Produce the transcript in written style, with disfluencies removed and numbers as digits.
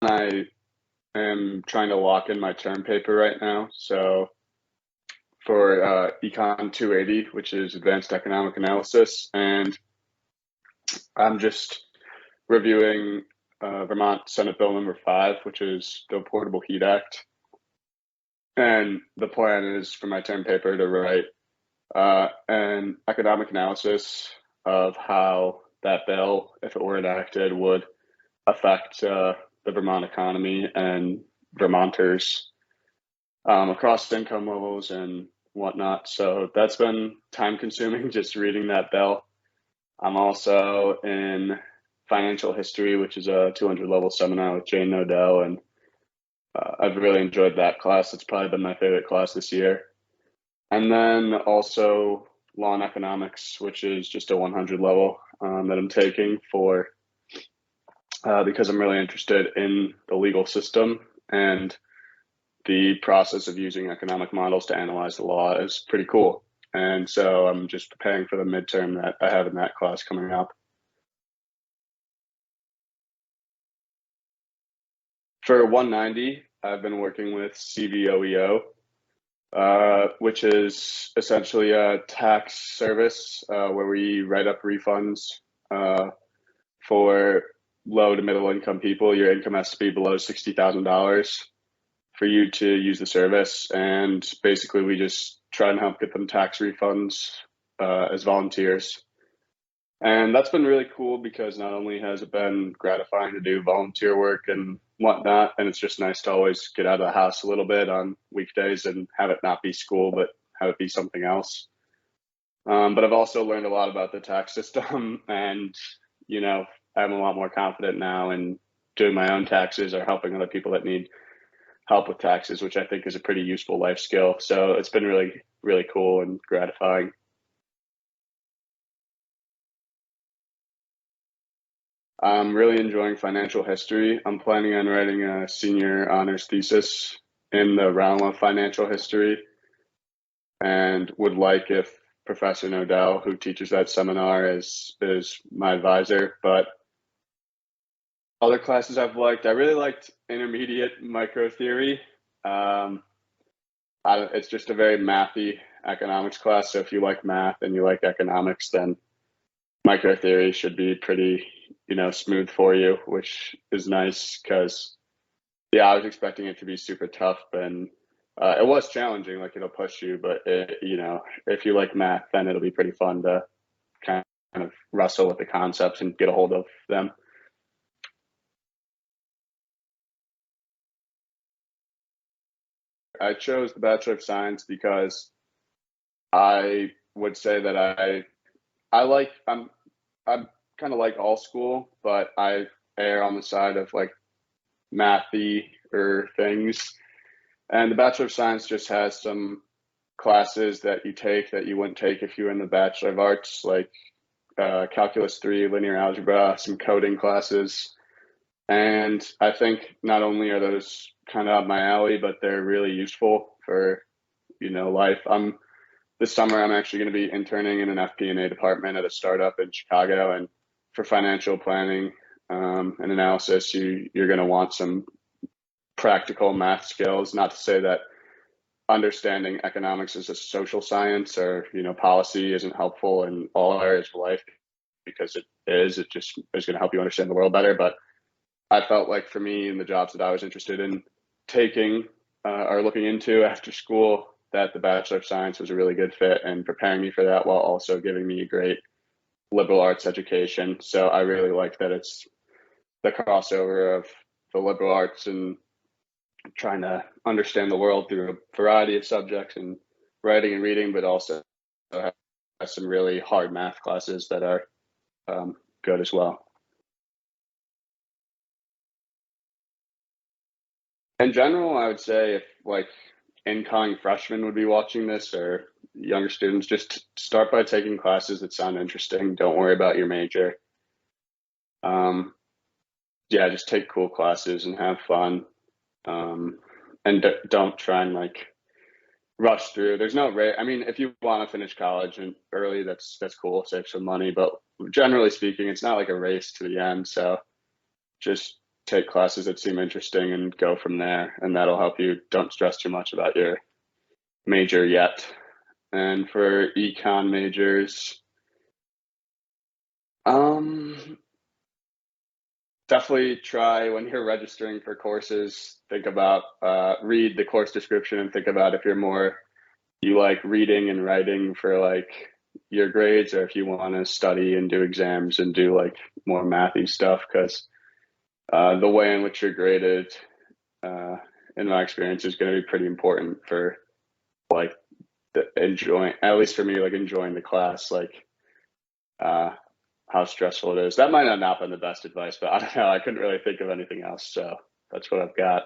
I am trying to lock in my term paper right now. So for Econ 280, which is Advanced Economic Analysis, and I'm just reviewing Vermont Senate Bill number 5, which is the Portable Heat Act. And the plan is for my term paper to write an economic analysis of how that bill, if it were enacted, would affect the Vermont economy and Vermonters across income levels and whatnot. So that's been time consuming just reading that bill. I'm also in financial history, which is a 200 level seminar with Jane Nodell, and I've really enjoyed that class. It's probably been my favorite class this year. And then also law and economics, which is just a 100 level that I'm taking for because I'm really interested in the legal system, and the process of using economic models to analyze the law is pretty cool. And so I'm just preparing for the midterm that I have in that class coming up. For 190, I've been working with CVOEO, which is essentially a tax service where we write up refunds for low to middle income people. Your income has to be below $60,000 for you to use the service. And basically we just try and help get them tax refunds as volunteers. And that's been really cool because not only has it been gratifying to do volunteer work and whatnot, and it's just nice to always get out of the house a little bit on weekdays and have it not be school, but have it be something else. But I've also learned a lot about the tax system, and, you know, I'm a lot more confident now in doing my own taxes or helping other people that need help with taxes, which I think is a pretty useful life skill. So it's been really, really cool and gratifying. I'm really enjoying financial history. I'm planning on writing a senior honors thesis in the realm of financial history, and would like if Professor Nodell, who teaches that seminar, is my advisor. But other classes I've liked, I really liked intermediate micro theory. It's just a very mathy economics class. So if you like math and you like economics, then micro theory should be pretty, smooth for you, which is nice because, yeah, I was expecting it to be super tough, and it was challenging. Like, it'll push you, but if you like math, then it'll be pretty fun to kind of wrestle with the concepts and get a hold of them. I chose the Bachelor of Science because I would say that I'm kind of like all school, but I err on the side of like mathy or things. And the Bachelor of Science just has some classes that you take that you wouldn't take if you were in the Bachelor of Arts, like Calculus 3, linear algebra, some coding classes. And I think not only are those kind of up my alley, but they're really useful for, life. This summer, I'm actually going to be interning in an FP&A department at a startup in Chicago. And for financial planning and analysis, you're going to want some practical math skills. Not to say that understanding economics as a social science or, policy isn't helpful in all areas of life, because it is. It just is going to help you understand the world better. But I felt like for me, in the jobs that I was interested in taking or looking into after school, that the Bachelor of Science was a really good fit and preparing me for that while also giving me a great liberal arts education. So I really like that it's the crossover of the liberal arts and trying to understand the world through a variety of subjects and writing and reading, but also has some really hard math classes that are good as well. In general, I would say if like incoming freshmen would be watching this, or younger students, just start by taking classes that sound interesting. Don't worry about your major. Yeah, just take cool classes and have fun. And don't try and like rush through. There's no rate. I mean, if you want to finish college and early, that's cool. Save some money, but generally speaking, it's not like a race to the end. So just take classes that seem interesting and go from there, and that'll help you. Don't stress too much about your major yet. And for econ majors, um, definitely try when you're registering for courses, think about read the course description and think about if you're more you like reading and writing for like your grades, or if you want to study and do exams and do like more mathy stuff, because the way in which you're graded, uh, in my experience, is going to be pretty important for like the enjoying, at least for me, like enjoying the class, like uh, how stressful it is. That might not have been the best advice, but I don't know. I couldn't really think of anything else, so that's what I've got.